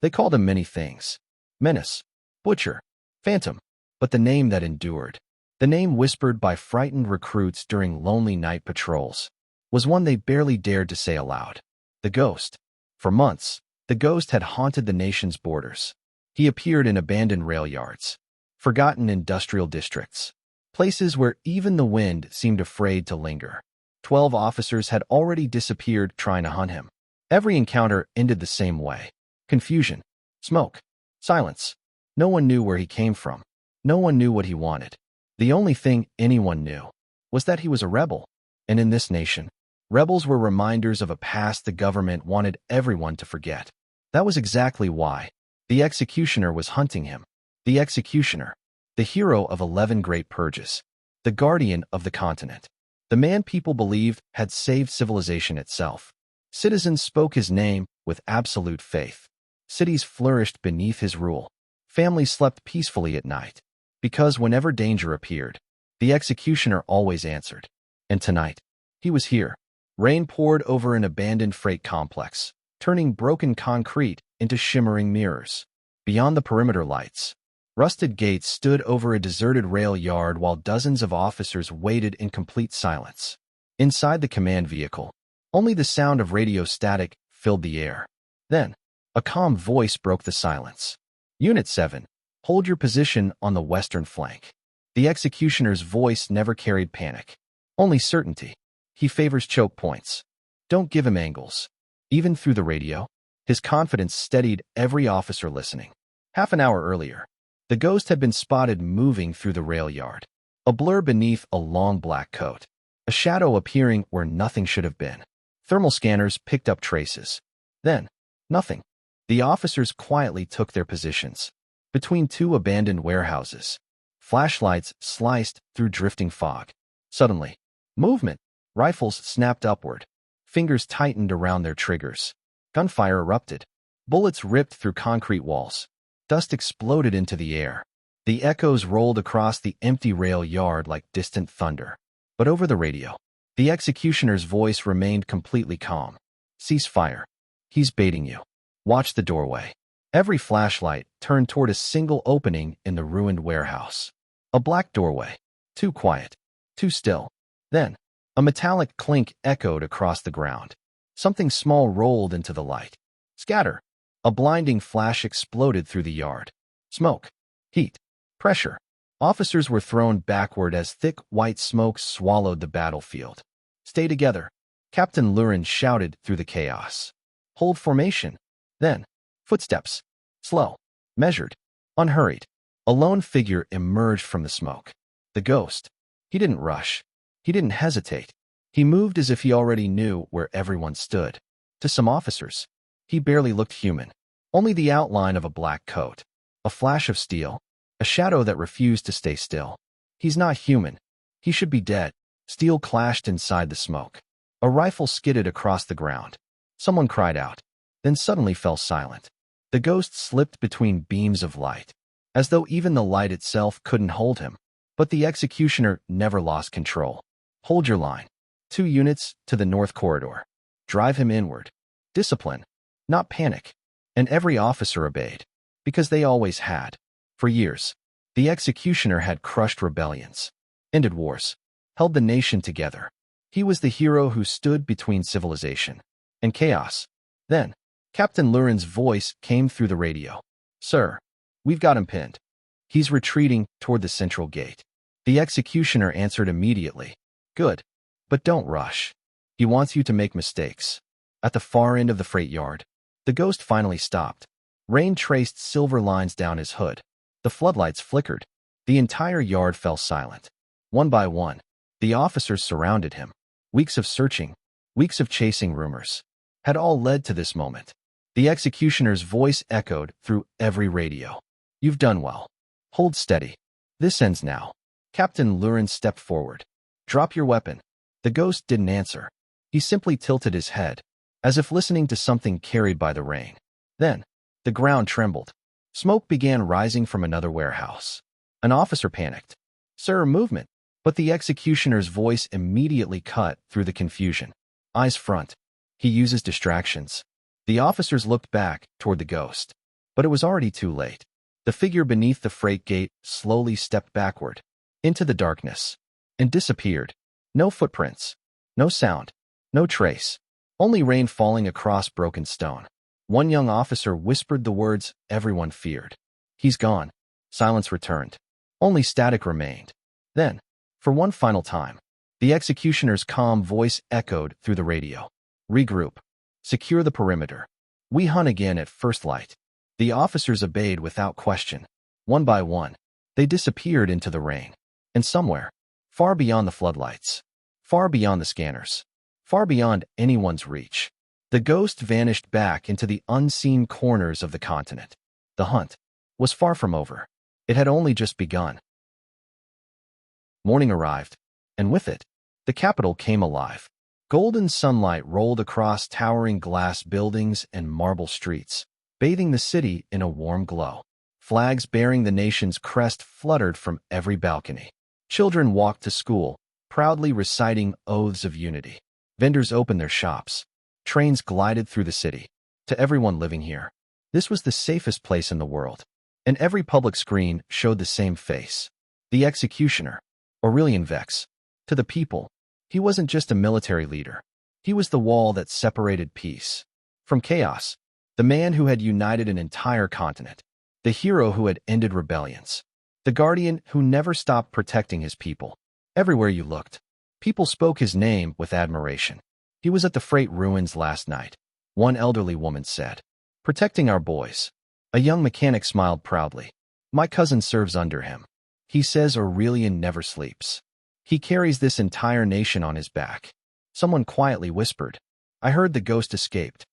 They called him many things: menace, butcher, phantom, but the name that endured, the name whispered by frightened recruits during lonely night patrols, was one they barely dared to say aloud: the Ghost. For months, the Ghost had haunted the nation's borders. He appeared in abandoned rail yards, forgotten industrial districts, places where even the wind seemed afraid to linger. 12 officers had already disappeared trying to hunt him. Every encounter ended the same way: confusion, smoke, silence. No one knew where he came from. No one knew what he wanted. The only thing anyone knew was that he was a rebel. And in this nation, rebels were reminders of a past the government wanted everyone to forget. That was exactly why the executioner was hunting him. The executioner, the hero of 11 great purges, the guardian of the continent, the man people believed had saved civilization itself. Citizens spoke his name with absolute faith. Cities flourished beneath his rule. Families slept peacefully at night, because whenever danger appeared, the executioner always answered. And tonight, he was here. Rain poured over an abandoned freight complex, turning broken concrete into shimmering mirrors. Beyond the perimeter lights, rusted gates stood over a deserted rail yard while dozens of officers waited in complete silence. Inside the command vehicle, only the sound of radio static filled the air. Then, a calm voice broke the silence. Unit 7, hold your position on the western flank. The executioner's voice never carried panic, only certainty. He favors choke points. Don't give him angles. Even through the radio, his confidence steadied every officer listening. Half an hour earlier, the Ghost had been spotted moving through the rail yard, a blur beneath a long black coat, a shadow appearing where nothing should have been. Thermal scanners picked up traces. Then, nothing. The officers quietly took their positions between two abandoned warehouses. Flashlights sliced through drifting fog. Suddenly, movement. Rifles snapped upward. Fingers tightened around their triggers. Gunfire erupted. Bullets ripped through concrete walls. Dust exploded into the air. The echoes rolled across the empty rail yard like distant thunder. But over the radio, the executioner's voice remained completely calm. Cease fire. He's baiting you. Watch the doorway. Every flashlight turned toward a single opening in the ruined warehouse. A black doorway. Too quiet. Too still. Then, a metallic clink echoed across the ground. Something small rolled into the light. Scatter. A blinding flash exploded through the yard. Smoke. Heat. Pressure. Officers were thrown backward as thick white smoke swallowed the battlefield. Stay together. Captain Lurin shouted through the chaos. Hold formation. Then, footsteps. Slow. Measured. Unhurried. A lone figure emerged from the smoke. The Ghost. He didn't rush. He didn't hesitate. He moved as if he already knew where everyone stood. To some officers, he barely looked human. Only the outline of a black coat. A flash of steel. A shadow that refused to stay still. He's not human. He should be dead. Steel clashed inside the smoke. A rifle skidded across the ground. Someone cried out, then suddenly fell silent. The Ghost slipped between beams of light, as though even the light itself couldn't hold him. But the executioner never lost control. Hold your line. 2 units to the north corridor. Drive him inward. Discipline, not panic. And every officer obeyed, because they always had. For years, the executioner had crushed rebellions, ended wars, held the nation together. He was the hero who stood between civilization and chaos. Then, Captain Lurin's voice came through the radio. Sir, we've got him pinned. He's retreating toward the central gate. The executioner answered immediately. Good, but don't rush. He wants you to make mistakes. At the far end of the freight yard, the Ghost finally stopped. Rain traced silver lines down his hood. The floodlights flickered. The entire yard fell silent. One by one, the officers surrounded him. Weeks of searching, weeks of chasing rumors, had all led to this moment. The executioner's voice echoed through every radio. You've done well. Hold steady. This ends now. Captain Lurin stepped forward. Drop your weapon. The Ghost didn't answer. He simply tilted his head, as if listening to something carried by the rain. Then, the ground trembled. Smoke began rising from another warehouse. An officer panicked. Sir, movement. But the executioner's voice immediately cut through the confusion. Eyes front. He uses distractions. The officers looked back toward the Ghost. But it was already too late. The figure beneath the freight gate slowly stepped backward, into the darkness, and disappeared. No footprints, no sound, no trace, only rain falling across broken stone. One young officer whispered the words everyone feared. "He's gone." Silence returned. Only static remained. Then, for one final time, the executioner's calm voice echoed through the radio. "Regroup. Secure the perimeter. We hunt again at first light." The officers obeyed without question. One by one, they disappeared into the rain. And somewhere, far beyond the floodlights, far beyond the scanners, far beyond anyone's reach, the ghost vanished back into the unseen corners of the continent. The hunt was far from over. It had only just begun. Morning arrived, and with it, the capital came alive. Golden sunlight rolled across towering glass buildings and marble streets, bathing the city in a warm glow. Flags bearing the nation's crest fluttered from every balcony. Children walked to school, proudly reciting oaths of unity. Vendors opened their shops. Trains glided through the city. To everyone living here, this was the safest place in the world. And every public screen showed the same face. The executioner, Aurelion Vex. To the people, he wasn't just a military leader. He was the wall that separated peace from chaos, the man who had united an entire continent, the hero who had ended rebellions, the guardian who never stopped protecting his people. Everywhere you looked, people spoke his name with admiration. "He was at the freight ruins last night," one elderly woman said. "Protecting our boys." A young mechanic smiled proudly. "My cousin serves under him. He says Aurelion never sleeps. He carries this entire nation on his back." Someone quietly whispered, "I heard the ghost escaped."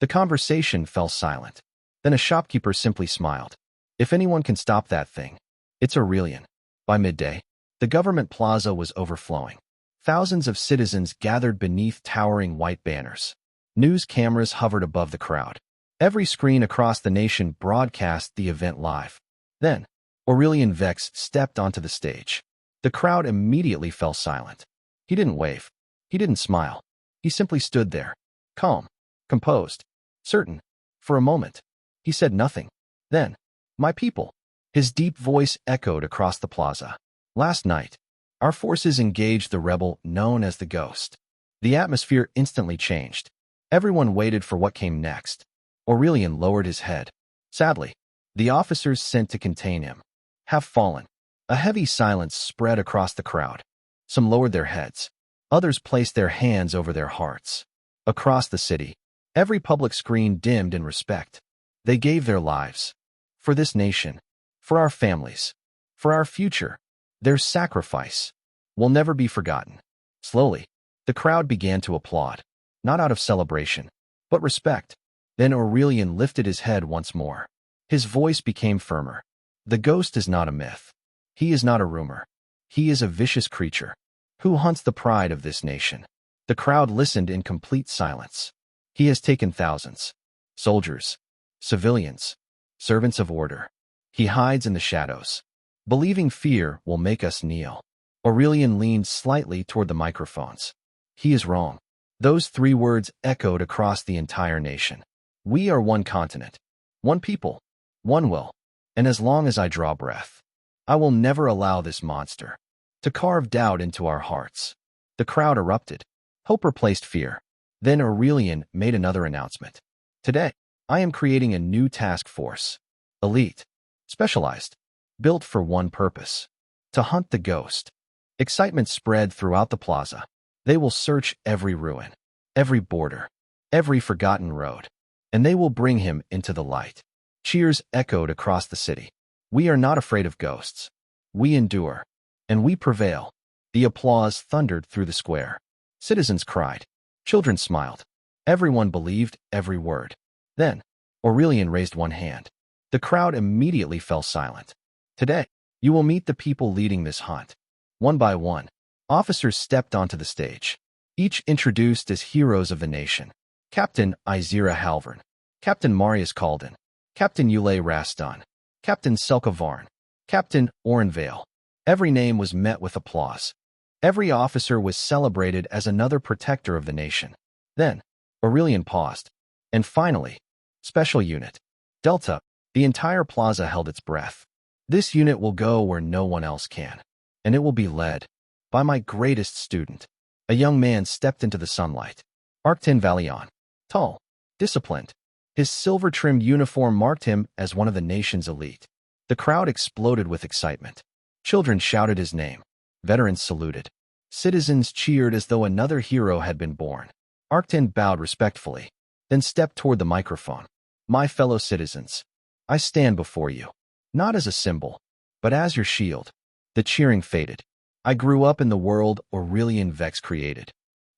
The conversation fell silent. Then a shopkeeper simply smiled. "If anyone can stop that thing, it's Aurelion." By midday, the government plaza was overflowing. Thousands of citizens gathered beneath towering white banners. News cameras hovered above the crowd. Every screen across the nation broadcast the event live. Then, Aurelion Vex stepped onto the stage. The crowd immediately fell silent. He didn't wave. He didn't smile. He simply stood there, calm, composed, certain. For a moment, he said nothing. Then, "My people." His deep voice echoed across the plaza. "Last night, our forces engaged the rebel known as the Ghost." The atmosphere instantly changed. Everyone waited for what came next. Aurelion lowered his head. Sadly, the officers sent to contain him have fallen. A heavy silence spread across the crowd. Some lowered their heads. Others placed their hands over their hearts. Across the city, every public screen dimmed in respect. They gave their lives. For this nation. For our families. For our future. Their sacrifice will never be forgotten. Slowly, the crowd began to applaud. Not out of celebration, but respect. Then Aurelion lifted his head once more. His voice became firmer. "The ghost is not a myth. He is not a rumor. He is a vicious creature who hunts the pride of this nation." The crowd listened in complete silence. "He has taken thousands. Soldiers, civilians, servants of order. He hides in the shadows. Believing fear will make us kneel." Aurelion leaned slightly toward the microphones. "He is wrong." Those 3 words echoed across the entire nation. "We are one continent, one people, one will. And as long as I draw breath, I will never allow this monster to carve doubt into our hearts." The crowd erupted. Hope replaced fear. Then Aurelion made another announcement. "Today, I am creating a new task force. Elite, specialized, built for one purpose: to hunt the ghost." Excitement spread throughout the plaza. They will search every ruin, every border, every forgotten road, and they will bring him into the light. Cheers echoed across the city. "We are not afraid of ghosts. We endure, and we prevail." The applause thundered through the square. Citizens cried. Children smiled. Everyone believed every word. Then, Aurelion raised one hand. The crowd immediately fell silent. "Today, you will meet the people leading this hunt." One by one, officers stepped onto the stage, each introduced as heroes of the nation. Captain Izira Halvern, Captain Marius Kalden, Captain Ulay Raston, Captain Selka Varn, Captain Orenvale. Every name was met with applause. Every officer was celebrated as another protector of the nation. Then, Aurelion paused. "And finally, Special Unit, Delta, The entire plaza held its breath. This unit will go where no one else can, and it will be led by my greatest student. A young man stepped into the sunlight. Arctan Valeon. Tall, disciplined. His silver-trimmed uniform marked him as one of the nation's elite. The crowd exploded with excitement. Children shouted his name. Veterans saluted. Citizens cheered as though another hero had been born. Arctan bowed respectfully, then stepped toward the microphone. My fellow citizens, I stand before you, not as a symbol, but as your shield. The cheering faded. I grew up in the world Aurelion Vex created.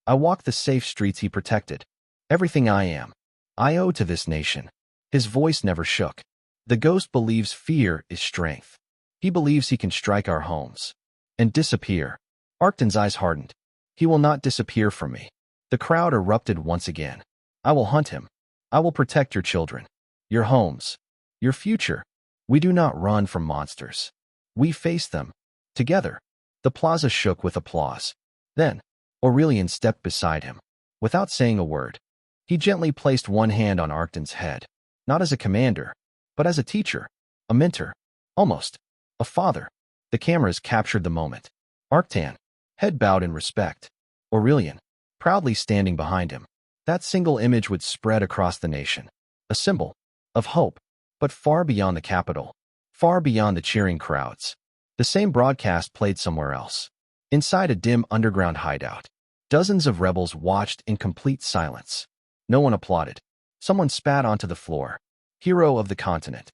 I walked the safe streets he protected. Everything I am, I owe to this nation. His voice never shook. The ghost believes fear is strength. He believes he can strike our homes and disappear. Arctan's eyes hardened. He will not disappear from me. The crowd erupted once again. I will hunt him. I will protect your children, your homes, your future. We do not run from monsters. We face them. Together. The plaza shook with applause. Then, Aurelion stepped beside him. Without saying a word, he gently placed one hand on Arctan's head, not as a commander, but as a teacher, a mentor, almost a father. The cameras captured the moment. Arctan, head bowed in respect. Aurelion, proudly standing behind him. That single image would spread across the nation, a symbol of hope, but far beyond the capital, far beyond the cheering crowds. The same broadcast played somewhere else. Inside a dim underground hideout, dozens of rebels watched in complete silence. No one applauded. Someone spat onto the floor. Hero of the continent.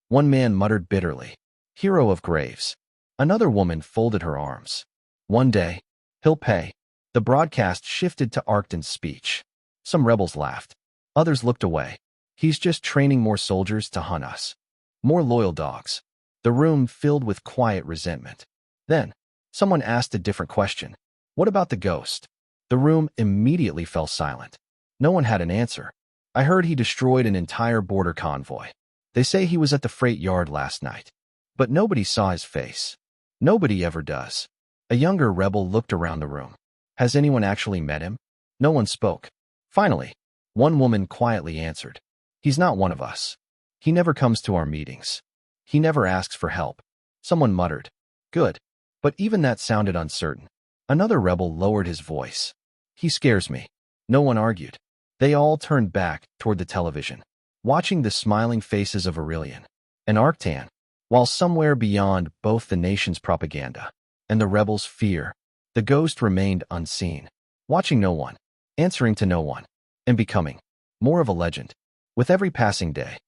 One man muttered bitterly. Hero of graves. Another woman folded her arms. One day, he'll pay. The broadcast shifted to Arctan's speech. Some rebels laughed. Others looked away. He's just training more soldiers to hunt us. More loyal dogs. The room filled with quiet resentment. Then, someone asked a different question. What about the ghost? The room immediately fell silent. No one had an answer. I heard he destroyed an entire border convoy. They say he was at the freight yard last night. But nobody saw his face. Nobody ever does. A younger rebel looked around the room. Has anyone actually met him? No one spoke. Finally, one woman quietly answered. He's not one of us. He never comes to our meetings. He never asks for help. Someone muttered. Good. But even that sounded uncertain. Another rebel lowered his voice. He scares me. No one argued. They all turned back toward the television, watching the smiling faces of Aurelion and Arctan, while somewhere beyond both the nation's propaganda and the rebels' fear, the ghost remained unseen, watching no one, answering to no one, and becoming more of a legend with every passing day.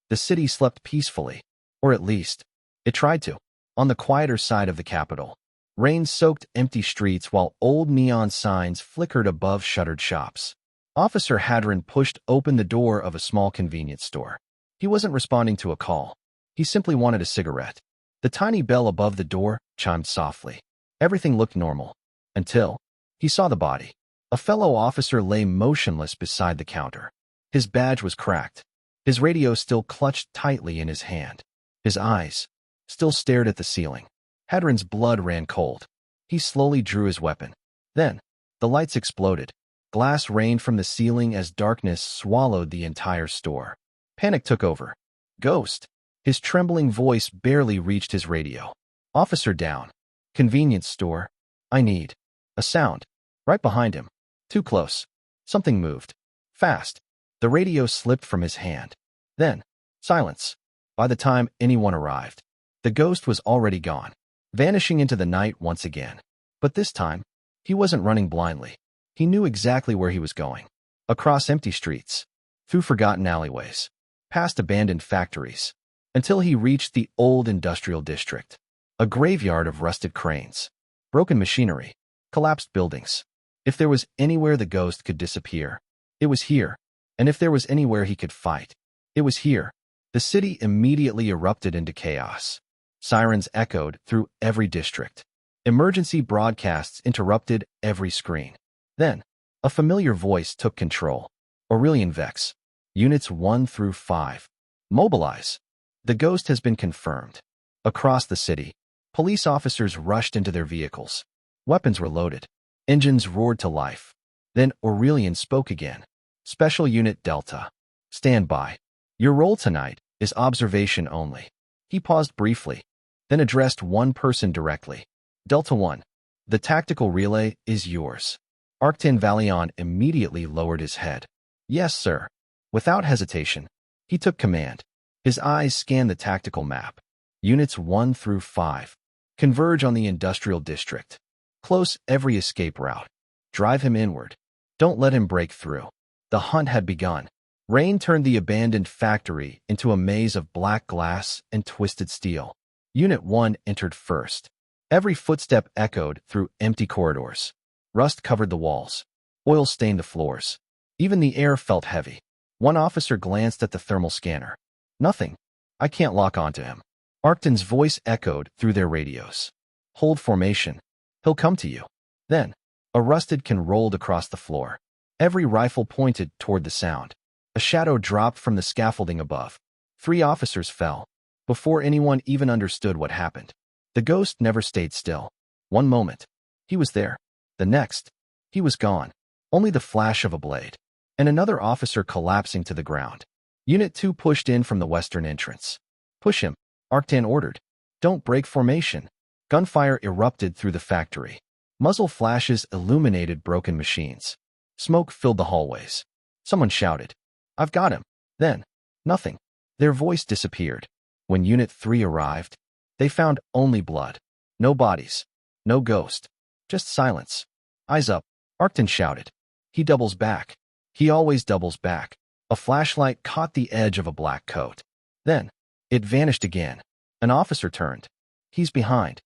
The city slept peacefully, or at least, it tried to, on the quieter side of the capital. Rain soaked empty streets while old neon signs flickered above shuttered shops. Officer Hadron pushed open the door of a small convenience store. He wasn't responding to a call. He simply wanted a cigarette. The tiny bell above the door chimed softly. Everything looked normal, until he saw the body. A fellow officer lay motionless beside the counter. His badge was cracked. His radio still clutched tightly in his hand. His eyes still stared at the ceiling. Hadron's blood ran cold. He slowly drew his weapon. Then, the lights exploded. Glass rained from the ceiling as darkness swallowed the entire store. Panic took over. Ghost. His trembling voice barely reached his radio. Officer down. Convenience store. I need. A sound. Right behind him. Too close. Something moved. Fast. The radio slipped from his hand. Then, silence. By the time anyone arrived, the ghost was already gone, vanishing into the night once again. But this time, he wasn't running blindly. He knew exactly where he was going. Across empty streets, through forgotten alleyways, past abandoned factories, until he reached the old industrial district, a graveyard of rusted cranes, broken machinery, collapsed buildings. If there was anywhere the ghost could disappear, it was here. And if there was anywhere he could fight, it was here. The city immediately erupted into chaos. Sirens echoed through every district. Emergency broadcasts interrupted every screen. Then, a familiar voice took control. Aurelion Vex. Units 1 through 5. Mobilize. The ghost has been confirmed. Across the city, police officers rushed into their vehicles. Weapons were loaded. Engines roared to life. Then Aurelion spoke again. Special Unit Delta. Stand by. Your role tonight is observation only. He paused briefly, then addressed one person directly. Delta 1. The tactical relay is yours. Arctan Valeon immediately lowered his head. Yes, sir. Without hesitation, he took command. His eyes scanned the tactical map. Units 1 through 5. Converge on the industrial district. Close every escape route. Drive him inward. Don't let him break through. The hunt had begun. Rain turned the abandoned factory into a maze of black glass and twisted steel. Unit 1 entered first. Every footstep echoed through empty corridors. Rust covered the walls. Oil stained the floors. Even the air felt heavy. One officer glanced at the thermal scanner. Nothing. I can't lock onto him. Arctan's voice echoed through their radios. Hold formation. He'll come to you. Then, a rusted can rolled across the floor. Every rifle pointed toward the sound. A shadow dropped from the scaffolding above. 3 officers fell. Before anyone even understood what happened. The ghost never stayed still. One moment, he was there. The next, he was gone. Only the flash of a blade. And another officer collapsing to the ground. Unit 2 pushed in from the western entrance. Push him, Arctan ordered. Don't break formation. Gunfire erupted through the factory. Muzzle flashes illuminated broken machines. Smoke filled the hallways. Someone shouted, I've got him. Then, nothing. Their voice disappeared. When Unit 3 arrived, they found only blood. No bodies. No ghost. Just silence. Eyes up, Arctan shouted. He doubles back. He always doubles back. A flashlight caught the edge of a black coat. Then, it vanished again. An officer turned. He's behind.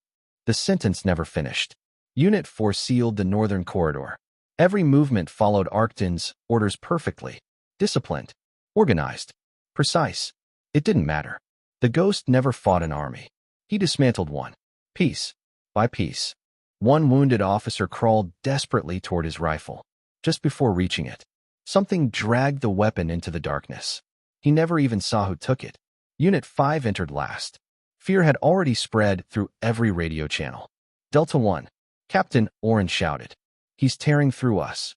The sentence never finished. Unit 4 sealed the northern corridor. Every movement followed Arctan's orders perfectly. Disciplined. Organized. Precise. It didn't matter. The ghost never fought an army. He dismantled one. Piece by piece. One wounded officer crawled desperately toward his rifle. Just before reaching it, something dragged the weapon into the darkness. He never even saw who took it. Unit 5 entered last. Fear had already spread through every radio channel. Delta 1. Captain Orange shouted. He's tearing through us.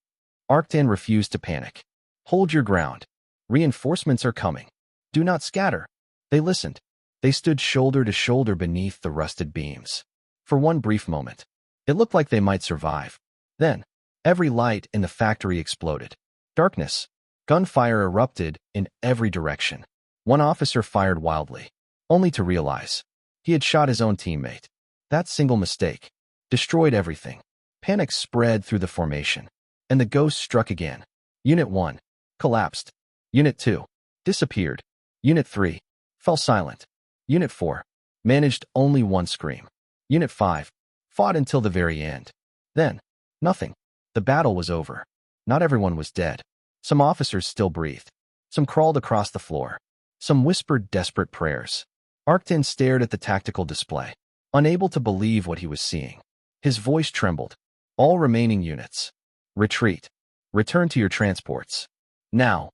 Arctan refused to panic. Hold your ground. Reinforcements are coming. Do not scatter. They listened. They stood shoulder to shoulder beneath the rusted beams. For one brief moment, it looked like they might survive. Then, every light in the factory exploded. Darkness. Gunfire erupted in every direction. One officer fired wildly, only to realize he had shot his own teammate. That single mistake destroyed everything. Panic spread through the formation, and the ghost struck again. Unit 1 collapsed. Unit 2 disappeared. Unit 3 fell silent. Unit 4 managed only one scream. Unit 5 fought until the very end. Then, nothing. The battle was over. Not everyone was dead. Some officers still breathed. Some crawled across the floor. Some whispered desperate prayers. Arctan stared at the tactical display, unable to believe what he was seeing. His voice trembled. All remaining units. Retreat. Return to your transports. Now.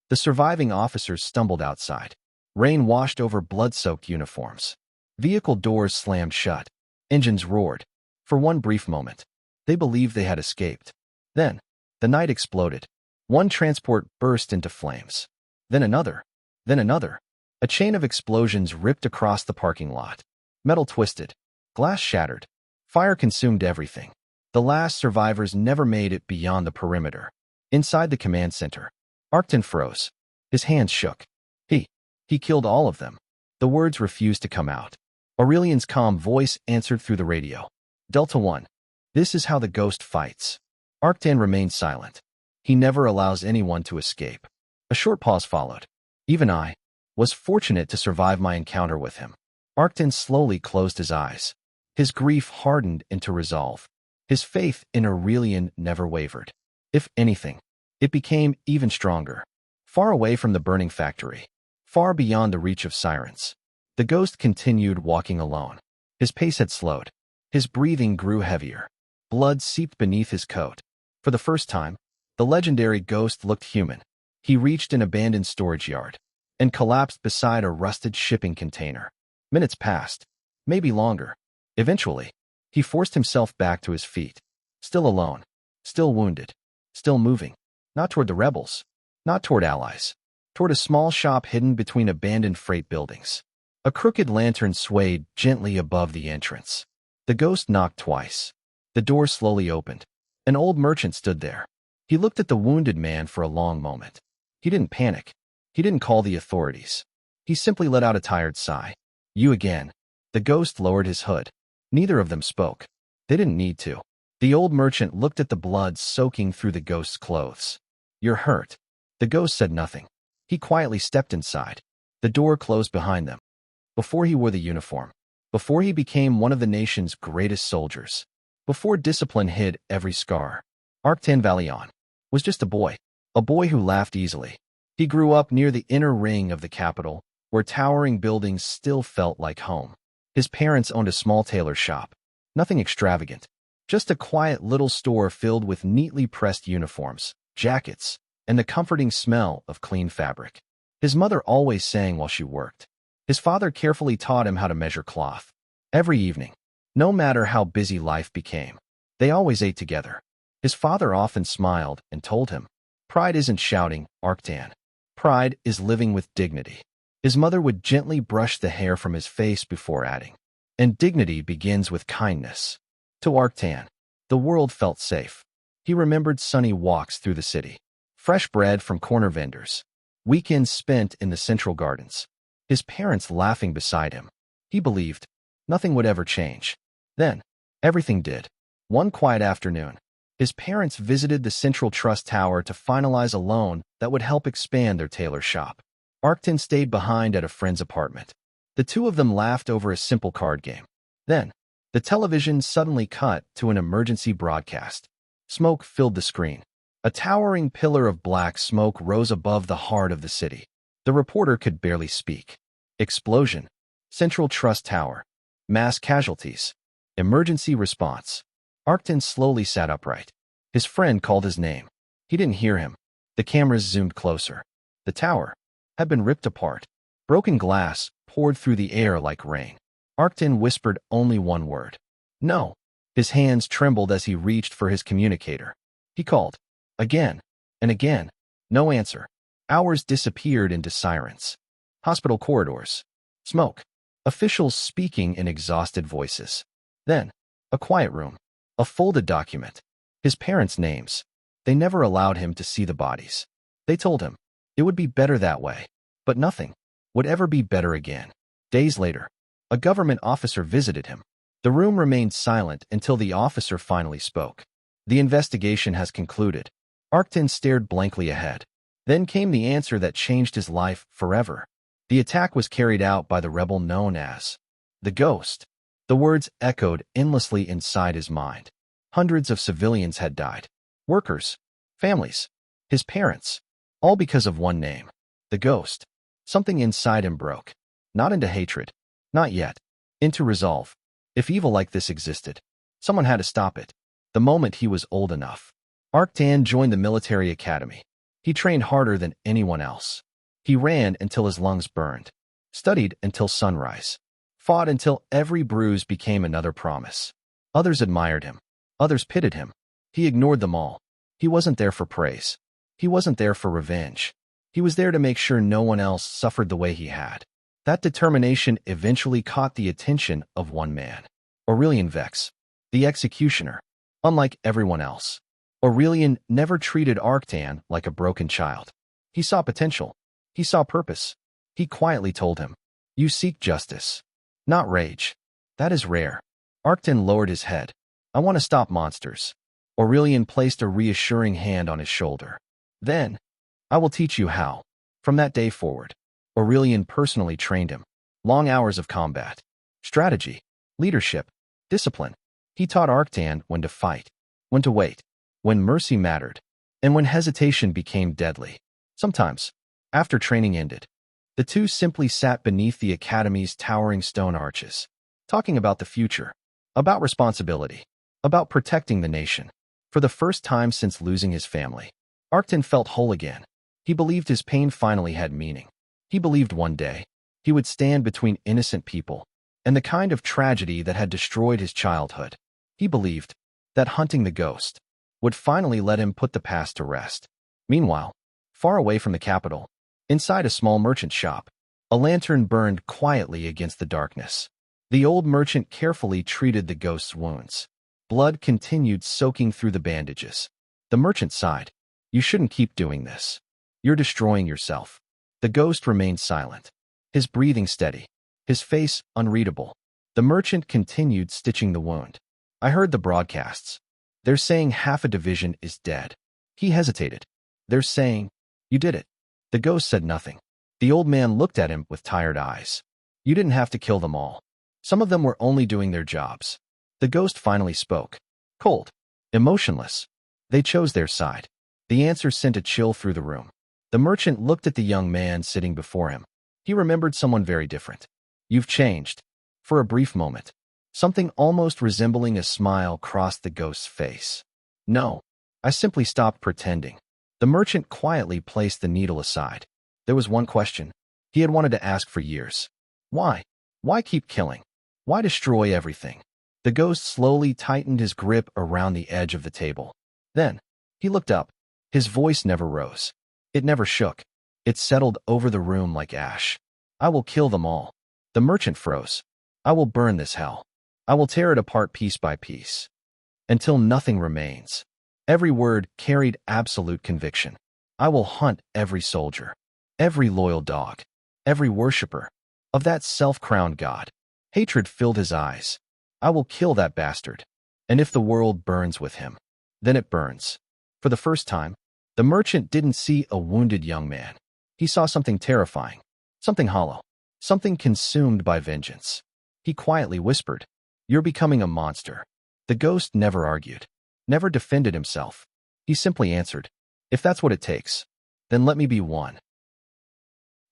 The surviving officers stumbled outside. Rain washed over blood-soaked uniforms. Vehicle doors slammed shut. Engines roared. For one brief moment, they believed they had escaped. Then, the night exploded. One transport burst into flames. Then another. Then another. A chain of explosions ripped across the parking lot. Metal twisted. Glass shattered. Fire consumed everything. The last survivors never made it beyond the perimeter. Inside the command center, Arctan froze. His hands shook. He killed all of them. The words refused to come out. Aurelion's calm voice answered through the radio. Delta 1. This is how the ghost fights. Arctan remained silent. He never allows anyone to escape. A short pause followed. Even I was fortunate to survive my encounter with him. Arctan slowly closed his eyes. His grief hardened into resolve. His faith in Aurelion never wavered. If anything, it became even stronger. Far away from the burning factory, far beyond the reach of sirens, the ghost continued walking alone. His pace had slowed. His breathing grew heavier. Blood seeped beneath his coat. For the first time, the legendary ghost looked human. He reached an abandoned storage yard and collapsed beside a rusted shipping container. Minutes passed, maybe longer. Eventually, he forced himself back to his feet. Still alone, still wounded, still moving. Not toward the rebels, not toward allies, toward a small shop hidden between abandoned freight buildings. A crooked lantern swayed gently above the entrance. The ghost knocked twice. The door slowly opened. An old merchant stood there. He looked at the wounded man for a long moment. He didn't panic. He didn't call the authorities. He simply let out a tired sigh. You again. The ghost lowered his hood. Neither of them spoke. They didn't need to. The old merchant looked at the blood soaking through the ghost's clothes. You're hurt. The ghost said nothing. He quietly stepped inside. The door closed behind them. Before he wore the uniform. Before he became one of the nation's greatest soldiers. Before discipline hid every scar. Arctan Valeon was just a boy who laughed easily. He grew up near the inner ring of the capital, where towering buildings still felt like home. His parents owned a small tailor shop. Nothing extravagant. Just a quiet little store filled with neatly pressed uniforms, jackets, and the comforting smell of clean fabric. His mother always sang while she worked. His father carefully taught him how to measure cloth. Every evening, no matter how busy life became, they always ate together. His father often smiled and told him, "Pride isn't shouting, Arctan. Pride is living with dignity." His mother would gently brush the hair from his face before adding, "And dignity begins with kindness." To Arctan, the world felt safe. He remembered sunny walks through the city, fresh bread from corner vendors, weekends spent in the central gardens, his parents laughing beside him. He believed nothing would ever change. Then, everything did. One quiet afternoon, his parents visited the Central Trust Tower to finalize a loan that would help expand their tailor shop. Arctan stayed behind at a friend's apartment. The two of them laughed over a simple card game. Then, the television suddenly cut to an emergency broadcast. Smoke filled the screen. A towering pillar of black smoke rose above the heart of the city. The reporter could barely speak. Explosion. Central Trust Tower. Mass casualties. Emergency response. Arctan slowly sat upright. His friend called his name. He didn't hear him. The cameras zoomed closer. The tower had been ripped apart. Broken glass poured through the air like rain. Arctan whispered only one word. No. His hands trembled as he reached for his communicator. He called. Again and again. No answer. Hours disappeared into sirens. Hospital corridors. Smoke. Officials speaking in exhausted voices. Then, a quiet room. A folded document. His parents' names. They never allowed him to see the bodies. They told him it would be better that way. But nothing would ever be better again. Days later, a government officer visited him. The room remained silent until the officer finally spoke. The investigation has concluded. Arctan stared blankly ahead. Then came the answer that changed his life forever. The attack was carried out by the rebel known as the Ghost. The words echoed endlessly inside his mind. Hundreds of civilians had died. Workers, families, his parents, all because of one name. The Ghost. Something inside him broke. Not into hatred. Not yet. Into resolve. If evil like this existed, someone had to stop it. The moment he was old enough. Arctan joined the military academy. He trained harder than anyone else. He ran until his lungs burned. Studied until sunrise. Fought until every bruise became another promise. Others admired him. Others pitied him. He ignored them all. He wasn't there for praise. He wasn't there for revenge. He was there to make sure no one else suffered the way he had. That determination eventually caught the attention of one man. Aurelion Vex, the executioner. Unlike everyone else, Aurelion never treated Arctan like a broken child. He saw potential. He saw purpose. He quietly told him, "You seek justice, not rage. That is rare." Arctan lowered his head. "I want to stop monsters." Aurelion placed a reassuring hand on his shoulder. "Then, I will teach you how." From that day forward, Aurelion personally trained him. Long hours of combat, strategy, leadership, discipline. He taught Arctan when to fight, when to wait, when mercy mattered, and when hesitation became deadly. Sometimes, after training ended, the two simply sat beneath the academy's towering stone arches, talking about the future, about responsibility, about protecting the nation. For the first time since losing his family, Arctan felt whole again. He believed his pain finally had meaning. He believed one day he would stand between innocent people and the kind of tragedy that had destroyed his childhood. He believed that hunting the ghost would finally let him put the past to rest. Meanwhile, far away from the capital, Inside a small merchant shop, a lantern burned quietly against the darkness. The old merchant carefully treated the ghost's wounds. Blood continued soaking through the bandages. The merchant sighed. You shouldn't keep doing this. You're destroying yourself. The ghost remained silent, his breathing steady, his face unreadable. The merchant continued stitching the wound. I heard the broadcasts. They're saying half a division is dead. He hesitated. They're saying, you did it. The ghost said nothing. The old man looked at him with tired eyes. You didn't have to kill them all. Some of them were only doing their jobs. The ghost finally spoke. Cold. Emotionless. They chose their side. The answer sent a chill through the room. The merchant looked at the young man sitting before him. He remembered someone very different. You've changed. For a brief moment, something almost resembling a smile crossed the ghost's face. No, I simply stopped pretending. The merchant quietly placed the needle aside. There was one question he had wanted to ask for years. Why? Why keep killing? Why destroy everything? The ghost slowly tightened his grip around the edge of the table. Then, he looked up. His voice never rose. It never shook. It settled over the room like ash. I will kill them all. The merchant froze. I will burn this hell. I will tear it apart piece by piece. Until nothing remains. Every word carried absolute conviction. I will hunt every soldier, every loyal dog, every worshiper of that self-crowned god. Hatred filled his eyes. I will kill that bastard. And if the world burns with him, then it burns. For the first time, the merchant didn't see a wounded young man. He saw something terrifying, something hollow, something consumed by vengeance. He quietly whispered, You're becoming a monster. The ghost never argued, never defended himself. He simply answered, If that's what it takes, then let me be one.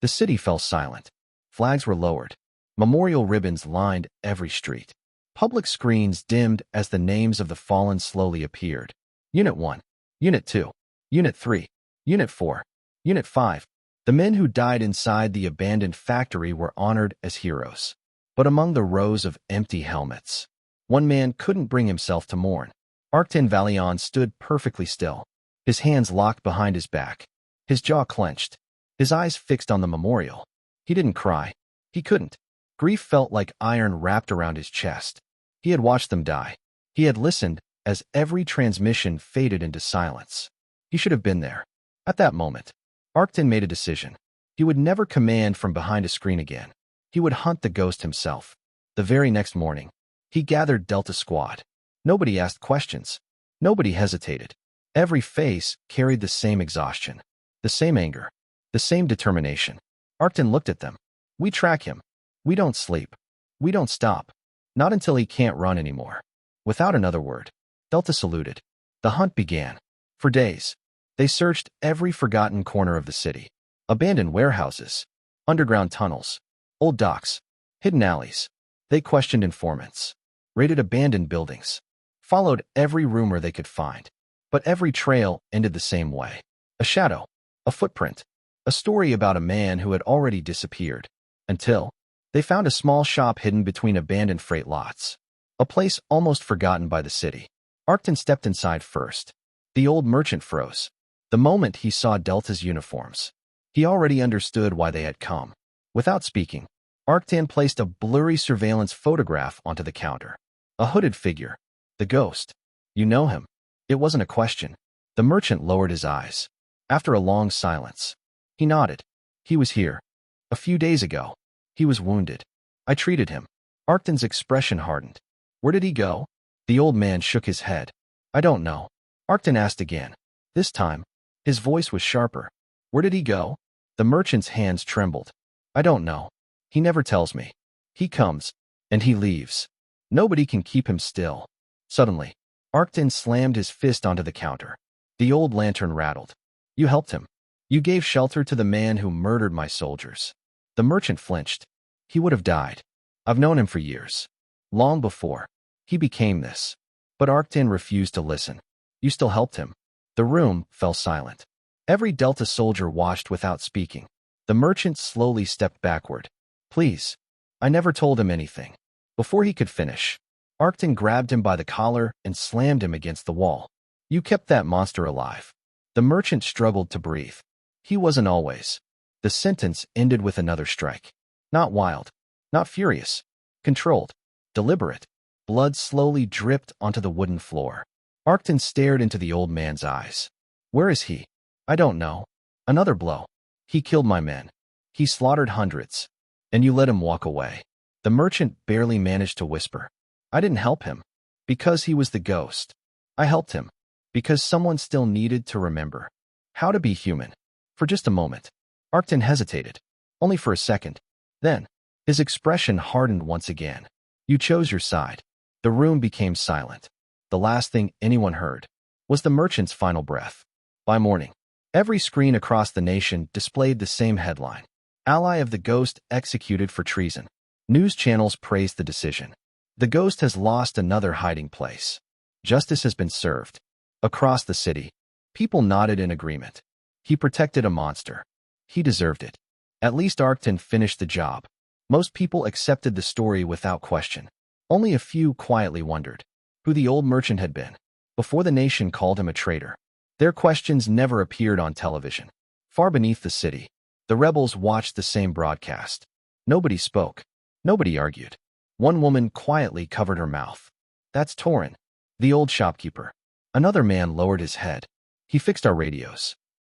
The city fell silent. Flags were lowered. Memorial ribbons lined every street. Public screens dimmed as the names of the fallen slowly appeared. Unit 1, Unit 2, Unit 3, Unit 4, Unit 5. The men who died inside the abandoned factory were honored as heroes. But among the rows of empty helmets, one man couldn't bring himself to mourn. Arctan Valeon stood perfectly still, his hands locked behind his back, his jaw clenched, his eyes fixed on the memorial. He didn't cry. He couldn't. Grief felt like iron wrapped around his chest. He had watched them die. He had listened as every transmission faded into silence. He should have been there. At that moment, Arctan made a decision. He would never command from behind a screen again. He would hunt the ghost himself. The very next morning, he gathered Delta Squad. Nobody asked questions. Nobody hesitated. Every face carried the same exhaustion, the same anger, the same determination. Arctan looked at them. We track him. We don't sleep. We don't stop. Not until he can't run anymore. Without another word, Delta saluted. The hunt began. For days, they searched every forgotten corner of the city. Abandoned warehouses, underground tunnels, old docks, hidden alleys. They questioned informants, raided abandoned buildings, followed every rumor they could find. But every trail ended the same way. A shadow, a footprint, a story about a man who had already disappeared. Until they found a small shop hidden between abandoned freight lots. A place almost forgotten by the city. Arctan stepped inside first. The old merchant froze. The moment he saw Delta's uniforms, he already understood why they had come. Without speaking, Arctan placed a blurry surveillance photograph onto the counter. A hooded figure. The ghost. You know him. It wasn't a question. The merchant lowered his eyes. After a long silence, he nodded. He was here. A few days ago. He was wounded. I treated him. Arctan's expression hardened. Where did he go? The old man shook his head. I don't know. Arctan asked again. This time, his voice was sharper. Where did he go? The merchant's hands trembled. I don't know. He never tells me. He comes, and he leaves. Nobody can keep him still. Suddenly, Arctan slammed his fist onto the counter. The old lantern rattled. You helped him. You gave shelter to the man who murdered my soldiers. The merchant flinched. He would have died. I've known him for years. Long before he became this. But Arctan refused to listen. You still helped him. The room fell silent. Every Delta soldier watched without speaking. The merchant slowly stepped backward. Please. I never told him anything. Before he could finish, Arctan grabbed him by the collar and slammed him against the wall. You kept that monster alive. The merchant struggled to breathe. He wasn't always. The sentence ended with another strike. Not wild, not furious, controlled, deliberate. Blood slowly dripped onto the wooden floor. Arctan stared into the old man's eyes. Where is he? I don't know. Another blow. He killed my men. He slaughtered hundreds. And you let him walk away. The merchant barely managed to whisper. I didn't help him. Because he was the ghost. I helped him. Because someone still needed to remember how to be human. For just a moment, Arctan hesitated. Only for a second. Then, his expression hardened once again. You chose your side. The room became silent. The last thing anyone heard was the merchant's final breath. By morning, every screen across the nation displayed the same headline. Ally of the Ghost executed for treason. News channels praised the decision. The ghost has lost another hiding place. Justice has been served. Across the city, people nodded in agreement. He protected a monster. He deserved it. At least Arctan finished the job. Most people accepted the story without question. Only a few quietly wondered who the old merchant had been before the nation called him a traitor. Their questions never appeared on television. Far beneath the city, the rebels watched the same broadcast. Nobody spoke. Nobody argued. One woman quietly covered her mouth. That's Torin, the old shopkeeper. Another man lowered his head. He fixed our radios.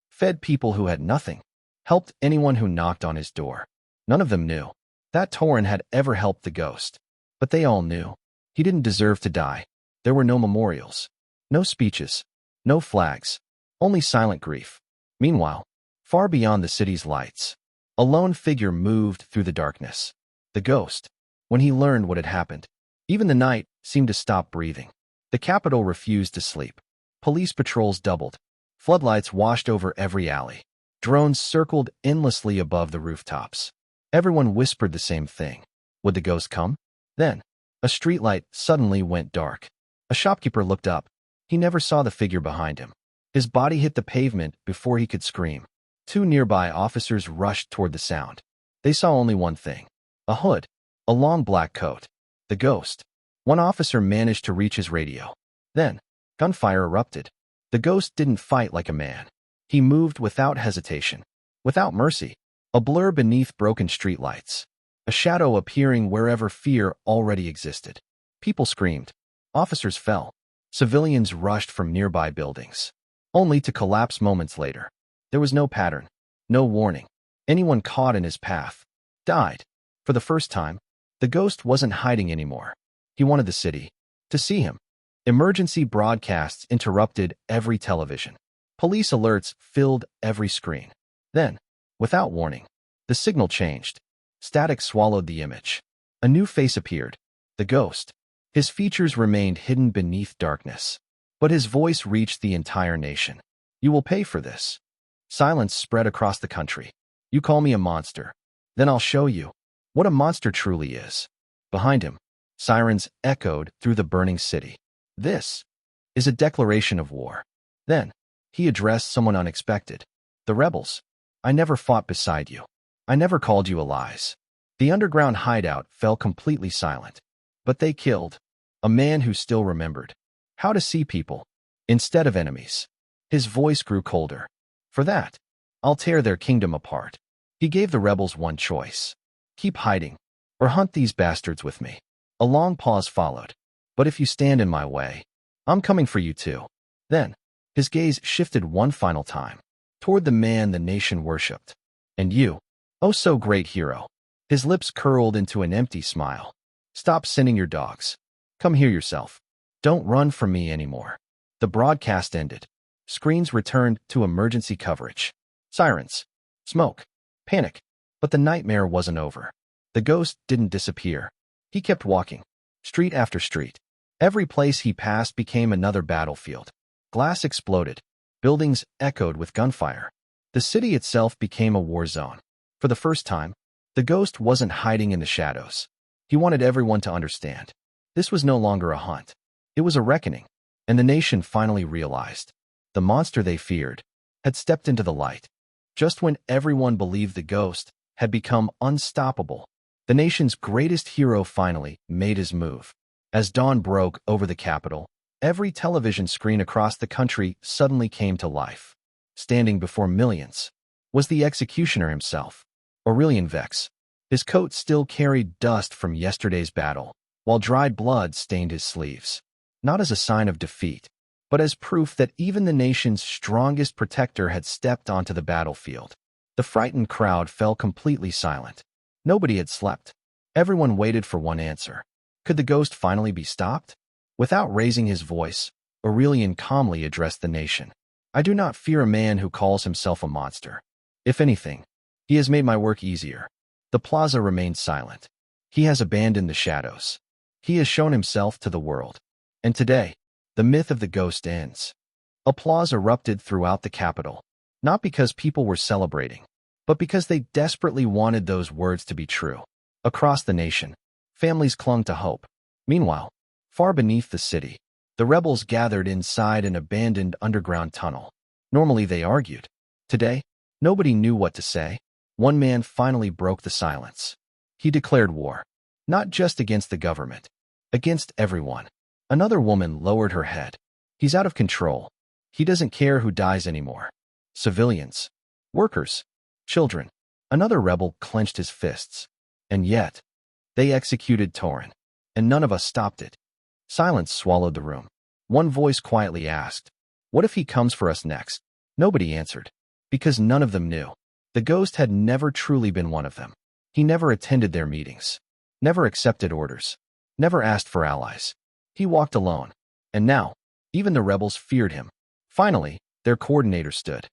Fed people who had nothing. Helped anyone who knocked on his door. None of them knew that Torin had ever helped the ghost. But they all knew. He didn't deserve to die. There were no memorials. No speeches. No flags. Only silent grief. Meanwhile, far beyond the city's lights, a lone figure moved through the darkness. The ghost. When he learned what had happened, even the night seemed to stop breathing. The capital refused to sleep. Police patrols doubled. Floodlights washed over every alley. Drones circled endlessly above the rooftops. Everyone whispered the same thing. Would the ghost come? Then, a streetlight suddenly went dark. A shopkeeper looked up. He never saw the figure behind him. His body hit the pavement before he could scream. Two nearby officers rushed toward the sound. They saw only one thing. A hood. A long black coat. The ghost. One officer managed to reach his radio. Then, gunfire erupted. The ghost didn't fight like a man. He moved without hesitation. Without mercy. A blur beneath broken streetlights. A shadow appearing wherever fear already existed. People screamed. Officers fell. Civilians rushed from nearby buildings, only to collapse moments later. There was no pattern, no warning. Anyone caught in his path died. For the first time, the ghost wasn't hiding anymore. He wanted the city to see him. Emergency broadcasts interrupted every television. Police alerts filled every screen. Then, without warning, the signal changed. Static swallowed the image. A new face appeared. The ghost. His features remained hidden beneath darkness. But his voice reached the entire nation. You will pay for this. Silence spread across the country. You call me a monster. Then I'll show you what a monster truly is. Behind him, sirens echoed through the burning city. This is a declaration of war. Then, he addressed someone unexpected. The rebels. I never fought beside you. I never called you allies. The underground hideout fell completely silent. But they killed a man who still remembered how to see people instead of enemies. His voice grew colder. For that, I'll tear their kingdom apart. He gave the rebels one choice. Keep hiding, or hunt these bastards with me. A long pause followed. But if you stand in my way, I'm coming for you too. Then, his gaze shifted one final time, toward the man the nation worshipped. And you, oh so great hero. His lips curled into an empty smile. Stop sending your dogs. Come here yourself. Don't run from me anymore. The broadcast ended. Screens returned to emergency coverage. Sirens. Smoke. Panic. But the nightmare wasn't over. The ghost didn't disappear. He kept walking. Street after street. Every place he passed became another battlefield. Glass exploded. Buildings echoed with gunfire. The city itself became a war zone. For the first time, the ghost wasn't hiding in the shadows. He wanted everyone to understand. This was no longer a hunt. It was a reckoning. And the nation finally realized the monster they feared had stepped into the light. Just when everyone believed the ghost had become unstoppable, the nation's greatest hero finally made his move. As dawn broke over the capital, every television screen across the country suddenly came to life. Standing before millions was the executioner himself, Aurelion Vex. His coat still carried dust from yesterday's battle, while dried blood stained his sleeves. Not as a sign of defeat, but as proof that even the nation's strongest protector had stepped onto the battlefield. The frightened crowd fell completely silent. Nobody had slept. Everyone waited for one answer. Could the ghost finally be stopped? Without raising his voice, Aurelion calmly addressed the nation. I do not fear a man who calls himself a monster. If anything, he has made my work easier. The plaza remained silent. He has abandoned the shadows. He has shown himself to the world. And today, the myth of the ghost ends. Applause erupted throughout the capital, not because people were celebrating, but because they desperately wanted those words to be true. Across the nation, families clung to hope. Meanwhile, far beneath the city, the rebels gathered inside an abandoned underground tunnel. Normally they argued. Today, nobody knew what to say. One man finally broke the silence. He declared war, not just against the government, against everyone. Another woman lowered her head. He's out of control. He doesn't care who dies anymore. Civilians, workers, children. Another rebel clenched his fists. And yet, they executed Torin, and none of us stopped it. Silence swallowed the room. One voice quietly asked, "What if he comes for us next?" Nobody answered, because none of them knew. The ghost had never truly been one of them. He never attended their meetings, never accepted orders, never asked for allies. He walked alone, and now, even the rebels feared him. Finally, their coordinator stood.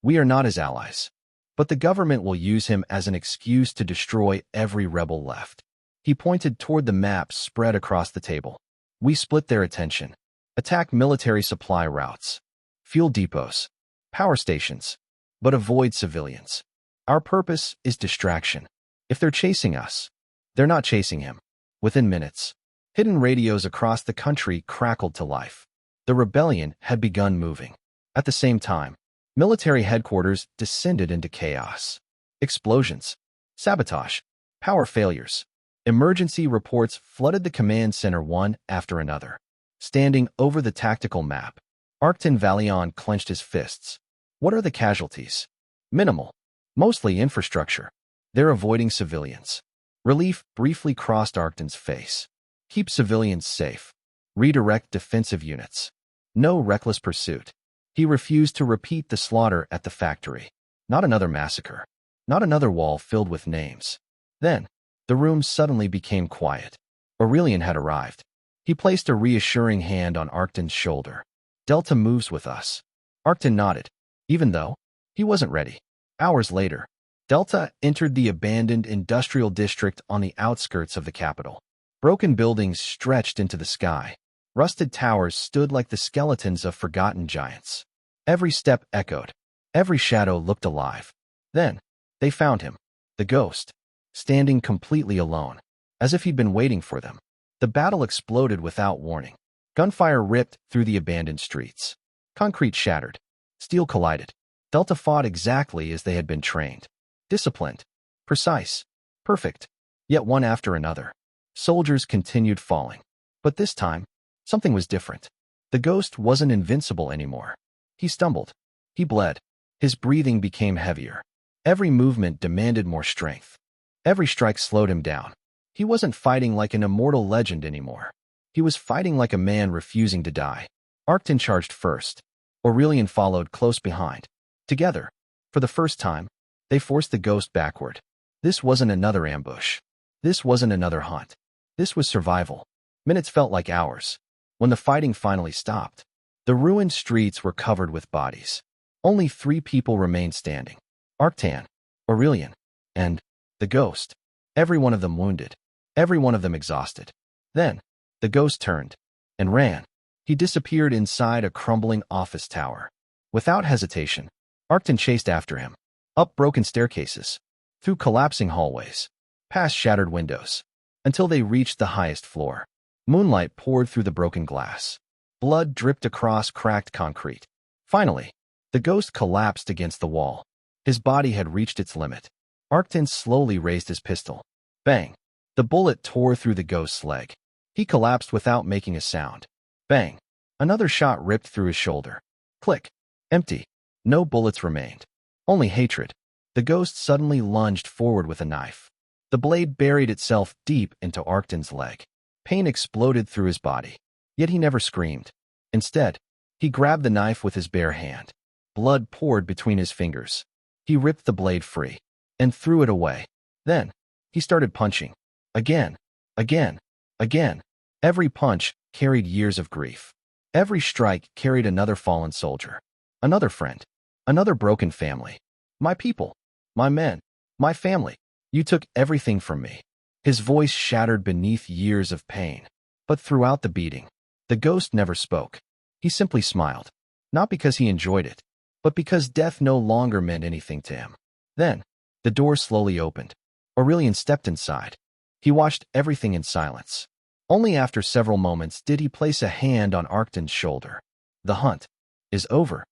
We are not his allies, but the government will use him as an excuse to destroy every rebel left. He pointed toward the maps spread across the table. We split their attention. Attack military supply routes, fuel depots, power stations, but avoid civilians. Our purpose is distraction. If they're chasing us, they're not chasing him. Within minutes, hidden radios across the country crackled to life. The rebellion had begun moving. At the same time, military headquarters descended into chaos. Explosions, sabotage, power failures. Emergency reports flooded the command center one after another. Standing over the tactical map, Arctan Valeon clenched his fists. What are the casualties? Minimal. Mostly infrastructure. They're avoiding civilians. Relief briefly crossed Arctan's face. Keep civilians safe. Redirect defensive units. No reckless pursuit. He refused to repeat the slaughter at the factory. Not another massacre. Not another wall filled with names. Then, the room suddenly became quiet. Aurelion had arrived. He placed a reassuring hand on Arctan's shoulder. Delta moves with us. Arctan nodded, even though he wasn't ready. Hours later, Delta entered the abandoned industrial district on the outskirts of the capital. Broken buildings stretched into the sky. Rusted towers stood like the skeletons of forgotten giants. Every step echoed. Every shadow looked alive. Then, they found him, the ghost, standing completely alone, as if he'd been waiting for them. The battle exploded without warning. Gunfire ripped through the abandoned streets. Concrete shattered. Steel collided. Delta fought exactly as they had been trained. Disciplined. Precise. Perfect. Yet one after another. Soldiers continued falling. But this time, something was different. The ghost wasn't invincible anymore. He stumbled. He bled. His breathing became heavier. Every movement demanded more strength. Every strike slowed him down. He wasn't fighting like an immortal legend anymore. He was fighting like a man refusing to die. Arctan charged first. Aurelion followed close behind. Together, for the first time, they forced the ghost backward. This wasn't another ambush. This wasn't another hunt. This was survival. Minutes felt like hours. When the fighting finally stopped, the ruined streets were covered with bodies. Only 3 people remained standing. Arctan, Aurelion, and the ghost. Every one of them wounded. Every one of them exhausted. Then, the ghost turned and ran. He disappeared inside a crumbling office tower. Without hesitation, Arctan chased after him. Up broken staircases, through collapsing hallways, past shattered windows, until they reached the highest floor. Moonlight poured through the broken glass. Blood dripped across cracked concrete. Finally, the ghost collapsed against the wall. His body had reached its limit. Arctan slowly raised his pistol. Bang! The bullet tore through the ghost's leg. He collapsed without making a sound. Bang! Another shot ripped through his shoulder. Click! Empty. No bullets remained. Only hatred. The ghost suddenly lunged forward with a knife. The blade buried itself deep into Arctan's leg. Pain exploded through his body, yet he never screamed. Instead, he grabbed the knife with his bare hand. Blood poured between his fingers. He ripped the blade free and threw it away. Then, he started punching. Again, again, again. Every punch carried years of grief. Every strike carried another fallen soldier, another friend, another broken family. My people, my men, my family. You took everything from me. His voice shattered beneath years of pain. But throughout the beating, the ghost never spoke. He simply smiled, not because he enjoyed it, but because death no longer meant anything to him. Then, the door slowly opened. Aurelion stepped inside. He watched everything in silence. Only after several moments did he place a hand on Arctan's shoulder. The hunt is over.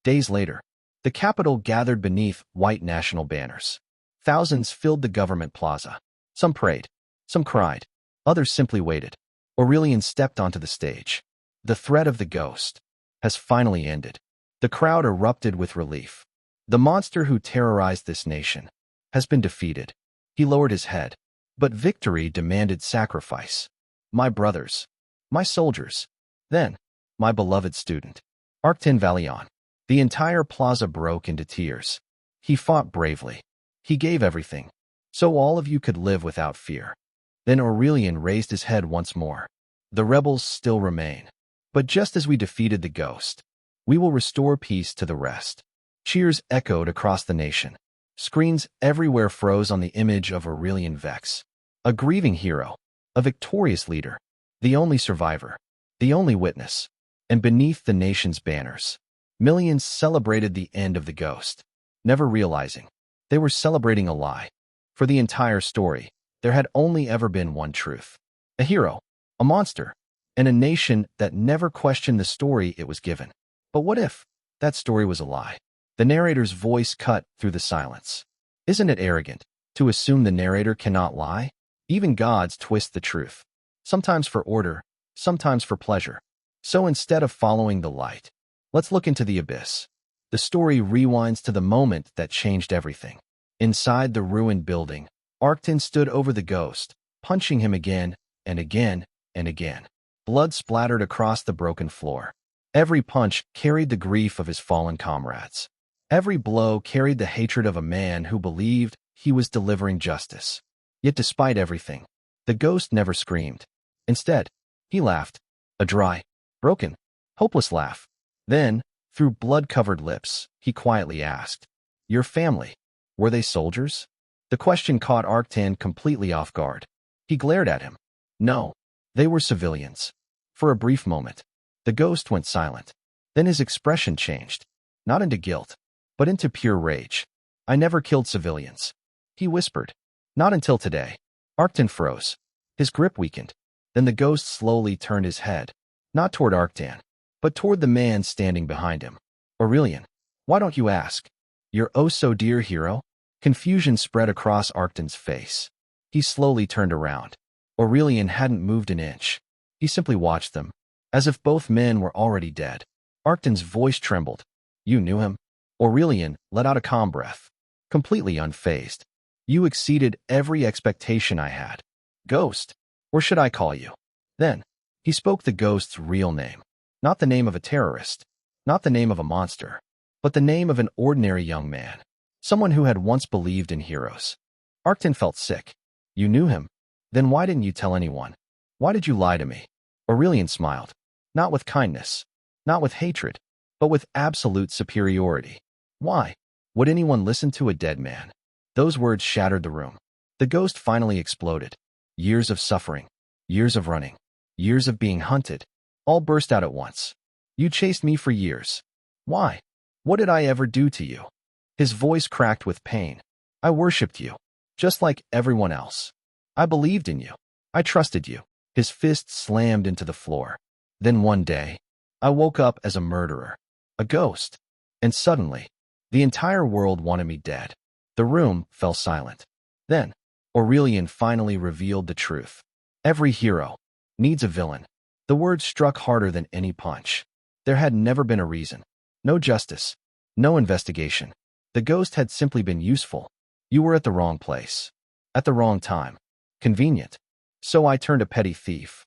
Days later, the capital gathered beneath white national banners. Thousands filled the government plaza. Some prayed, some cried, others simply waited. Aurelion stepped onto the stage. The threat of the ghost has finally ended. The crowd erupted with relief. The monster who terrorized this nation has been defeated. He lowered his head, but victory demanded sacrifice. My brothers, my soldiers, then my beloved student, Arctan Valeon. The entire plaza broke into tears. He fought bravely. He gave everything, so all of you could live without fear. Then Aurelion raised his head once more. The rebels still remain. But just as we defeated the ghost, we will restore peace to the rest. Cheers echoed across the nation. Screens everywhere froze on the image of Aurelion Vex, a grieving hero, a victorious leader, the only survivor, the only witness. And beneath the nation's banners, millions celebrated the end of the ghost, never realizing they were celebrating a lie. For the entire story, there had only ever been one truth. A hero, a monster, and a nation that never questioned the story it was given. But what if that story was a lie? The narrator's voice cut through the silence. Isn't it arrogant to assume the narrator cannot lie? Even gods twist the truth, sometimes for order, sometimes for pleasure. So instead of following the light, let's look into the abyss. The story rewinds to the moment that changed everything. Inside the ruined building, Arctan stood over the ghost, punching him again and again and again. Blood splattered across the broken floor. Every punch carried the grief of his fallen comrades. Every blow carried the hatred of a man who believed he was delivering justice. Yet despite everything, the ghost never screamed. Instead, he laughed, a dry, broken, hopeless laugh. Then, through blood-covered lips, he quietly asked, "Your family, were they soldiers?" The question caught Arctan completely off guard. He glared at him. No, they were civilians. For a brief moment, the ghost went silent. Then his expression changed, not into guilt, but into pure rage. "I never killed civilians," he whispered. "Not until today." Arctan froze. His grip weakened. Then the ghost slowly turned his head, not toward Arctan, but toward the man standing behind him. "Aurelion, why don't you ask? Your oh-so-dear hero?" Confusion spread across Arctan's face. He slowly turned around. Aurelion hadn't moved an inch. He simply watched them, as if both men were already dead. Arctan's voice trembled. "You knew him?" Aurelion let out a calm breath, completely unfazed. "You exceeded every expectation I had. Ghost, or should I call you?" Then, he spoke the ghost's real name. Not the name of a terrorist, not the name of a monster, but the name of an ordinary young man. Someone who had once believed in heroes. Arctan felt sick. "You knew him? Then why didn't you tell anyone? Why did you lie to me?" Aurelion smiled. Not with kindness, not with hatred, but with absolute superiority. "Why would anyone listen to a dead man?" Those words shattered the room. The ghost finally exploded. Years of suffering, years of running, years of being hunted, all burst out at once. "You chased me for years. Why? What did I ever do to you?" His voice cracked with pain. "I worshipped you, just like everyone else. I believed in you. I trusted you." His fist slammed into the floor. "Then one day, I woke up as a murderer, a ghost, and suddenly, the entire world wanted me dead." The room fell silent. Then, Aurelion finally revealed the truth. Every hero needs a villain. The words struck harder than any punch. There had never been a reason. No justice. No investigation. The ghost had simply been useful. You were at the wrong place. At the wrong time. Convenient. So I turned a petty thief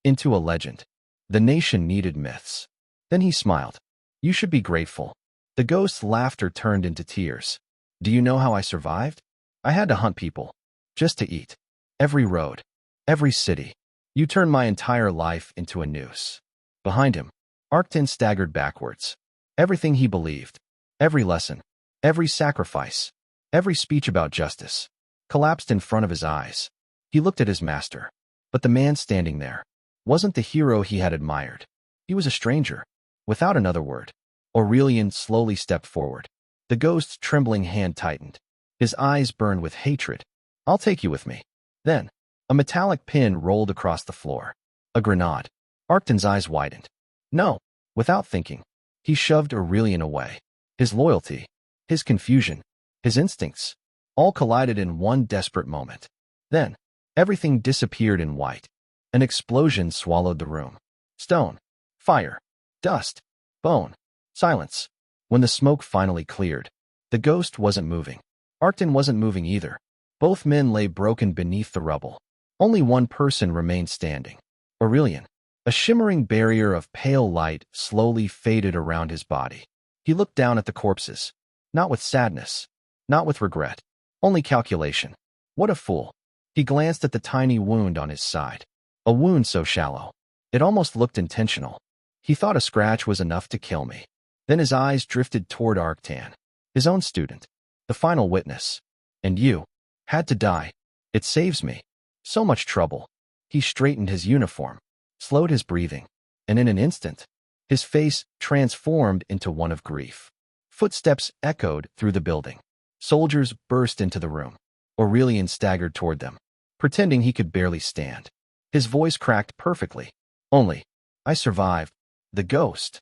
into a legend. The nation needed myths. Then he smiled. You should be grateful. The ghost's laughter turned into tears. Do you know how I survived? I had to hunt people. Just to eat. Every road. Every city. You turned my entire life into a noose. Behind him, Arctan staggered backwards. Everything he believed, every lesson, every sacrifice, every speech about justice, collapsed in front of his eyes. He looked at his master. But the man standing there wasn't the hero he had admired. He was a stranger. Without another word, Aurelion slowly stepped forward. The ghost's trembling hand tightened. His eyes burned with hatred. I'll take you with me. Then, a metallic pin rolled across the floor. A grenade. Arctan's eyes widened. No. Without thinking, he shoved Aurelion away. His loyalty, his confusion, his instincts, all collided in one desperate moment. Then, everything disappeared in white. An explosion swallowed the room. Stone, fire, dust, bone, silence. When the smoke finally cleared, the ghost wasn't moving. Arctan wasn't moving either. Both men lay broken beneath the rubble. Only one person remained standing. Aurelion. A shimmering barrier of pale light slowly faded around his body. He looked down at the corpses. Not with sadness. Not with regret. Only calculation. What a fool. He glanced at the tiny wound on his side. A wound so shallow. It almost looked intentional. He thought a scratch was enough to kill me. Then his eyes drifted toward Arctan. His own student. The final witness. And you. Had to die. It saves me. So much trouble. He straightened his uniform. Slowed his breathing. And in an instant, his face transformed into one of grief. Footsteps echoed through the building. Soldiers burst into the room. Aurelion staggered toward them, pretending he could barely stand. His voice cracked perfectly. Only, I survived. The ghost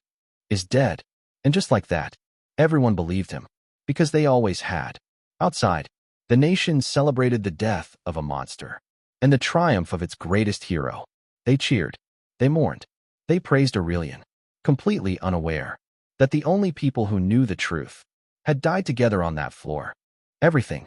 is dead. And just like that, everyone believed him, because they always had. Outside, the nation celebrated the death of a monster and the triumph of its greatest hero. They cheered. They mourned. They praised Aurelion, completely unaware that the only people who knew the truth had died together on that floor. Everything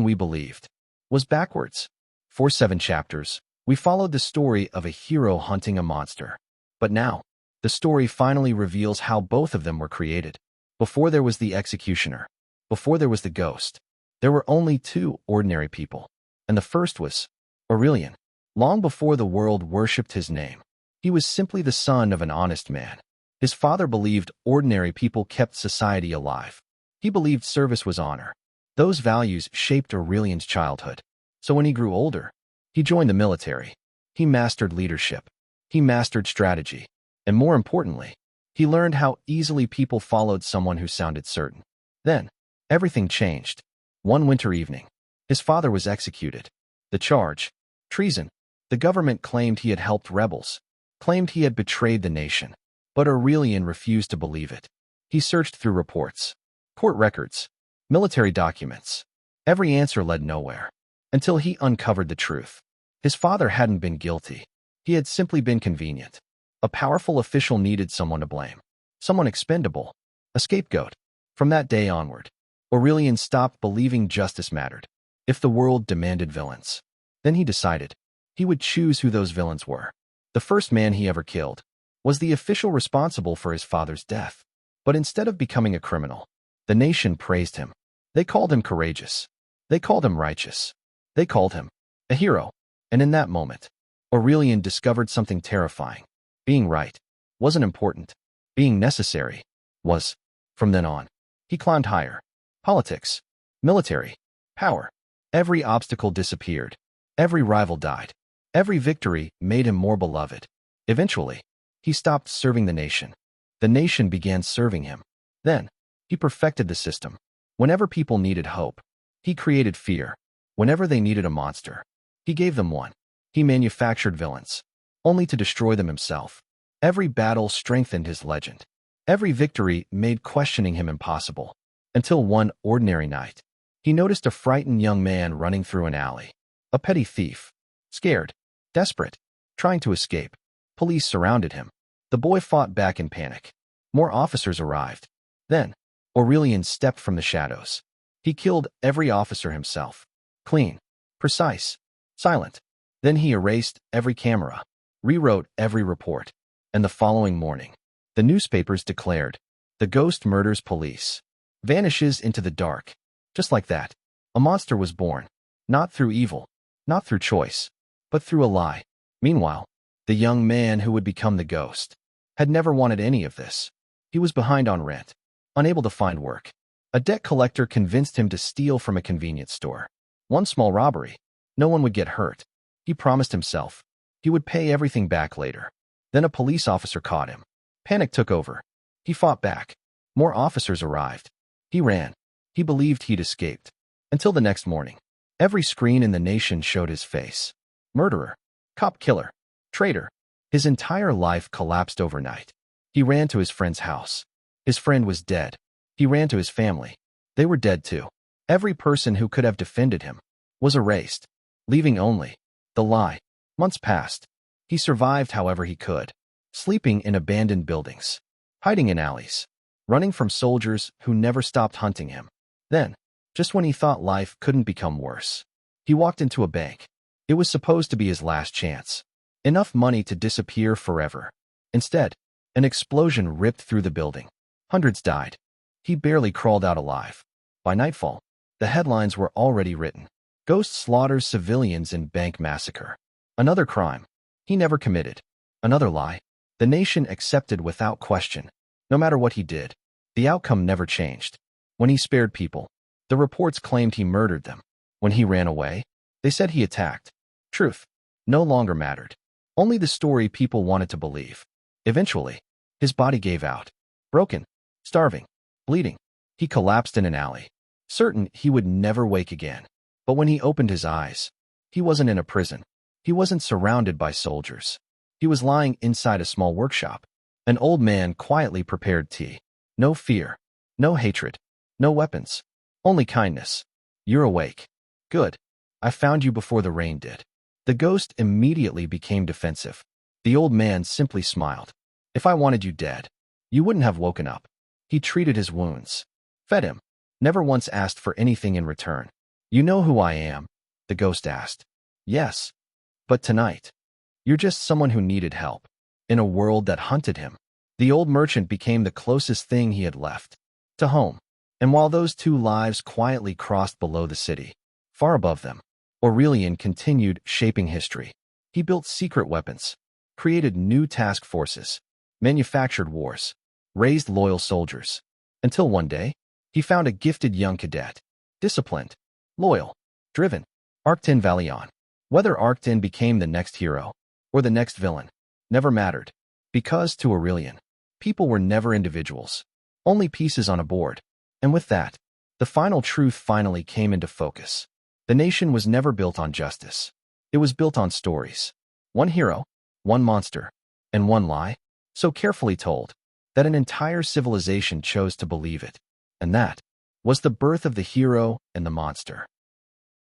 we believed, was backwards. For 7 chapters, we followed the story of a hero hunting a monster. But now, the story finally reveals how both of them were created. Before there was the executioner, before there was the ghost, there were only 2 ordinary people. And the first was Aurelion. Long before the world worshipped his name, he was simply the son of an honest man. His father believed ordinary people kept society alive. He believed service was honor. Those values shaped Aurelion's childhood. So when he grew older, he joined the military. He mastered leadership. He mastered strategy. And more importantly, he learned how easily people followed someone who sounded certain. Then, everything changed. One winter evening, his father was executed. The charge: treason. The government claimed he had helped rebels, claimed he had betrayed the nation. But Aurelion refused to believe it. He searched through reports, court records, military documents. Every answer led nowhere, until he uncovered the truth. His father hadn't been guilty. He had simply been convenient. A powerful official needed someone to blame, someone expendable, a scapegoat. From that day onward, Aurelion stopped believing justice mattered. If the world demanded villains, then he decided he would choose who those villains were. The first man he ever killed was the official responsible for his father's death. But instead of becoming a criminal, the nation praised him. They called him courageous. They called him righteous. They called him a hero. And in that moment, Aurelion discovered something terrifying. Being right wasn't important. Being necessary was. From then on, he climbed higher. Politics, military, power. Every obstacle disappeared. Every rival died. Every victory made him more beloved. Eventually, he stopped serving the nation. The nation began serving him. Then, he perfected the system. Whenever people needed hope, he created fear. Whenever they needed a monster, he gave them one. He manufactured villains, only to destroy them himself. Every battle strengthened his legend. Every victory made questioning him impossible. Until one ordinary night, he noticed a frightened young man running through an alley. A petty thief. Scared. Desperate. Trying to escape. Police surrounded him. The boy fought back in panic. More officers arrived. Then, Aurelion stepped from the shadows. He killed every officer himself. Clean, precise, silent. Then he erased every camera, rewrote every report. And the following morning, the newspapers declared, "The ghost murders police, vanishes into the dark." Just like that, a monster was born, not through evil, not through choice, but through a lie. Meanwhile, the young man who would become the ghost had never wanted any of this. He was behind on rent, unable to find work. A debt collector convinced him to steal from a convenience store. One small robbery. No one would get hurt. He promised himself he would pay everything back later. Then a police officer caught him. Panic took over. He fought back. More officers arrived. He ran. He believed he'd escaped. Until the next morning. Every screen in the nation showed his face. Murderer. Cop killer. Traitor. His entire life collapsed overnight. He ran to his friend's house. His friend was dead. He ran to his family. They were dead too. Every person who could have defended him was erased, leaving only the lie. Months passed. He survived however he could, sleeping in abandoned buildings, hiding in alleys, running from soldiers who never stopped hunting him. Then, just when he thought life couldn't become worse, he walked into a bank. It was supposed to be his last chance. Enough money to disappear forever. Instead, an explosion ripped through the building. Hundreds died. He barely crawled out alive. By nightfall, the headlines were already written. Ghost slaughters civilians in bank massacre. Another crime he never committed. Another lie the nation accepted without question. No matter what he did, the outcome never changed. When he spared people, the reports claimed he murdered them. When he ran away, they said he attacked. Truth no longer mattered. Only the story people wanted to believe. Eventually, his body gave out. Broken, starving, bleeding. He collapsed in an alley, certain he would never wake again. But when he opened his eyes, he wasn't in a prison. He wasn't surrounded by soldiers. He was lying inside a small workshop. An old man quietly prepared tea. No fear, no hatred, no weapons, only kindness. You're awake. Good. I found you before the rain did. The ghost immediately became defensive. The old man simply smiled. If I wanted you dead, you wouldn't have woken up. He treated his wounds, fed him, never once asked for anything in return. You know who I am? The ghost asked. Yes. But tonight, you're just someone who needed help. In a world that hunted him, the old merchant became the closest thing he had left to home. And while those two lives quietly crossed below the city, far above them, Aurelion continued shaping history. He built secret weapons, created new task forces, manufactured wars, raised loyal soldiers, until one day, he found a gifted young cadet, disciplined, loyal, driven, Arctan Valeon. Whether Arctan became the next hero or the next villain never mattered, because to Aurelion, people were never individuals, only pieces on a board. And with that, the final truth finally came into focus. The nation was never built on justice. It was built on stories. One hero, one monster, and one lie, so carefully told that an entire civilization chose to believe it. And that was the birth of the hero and the monster.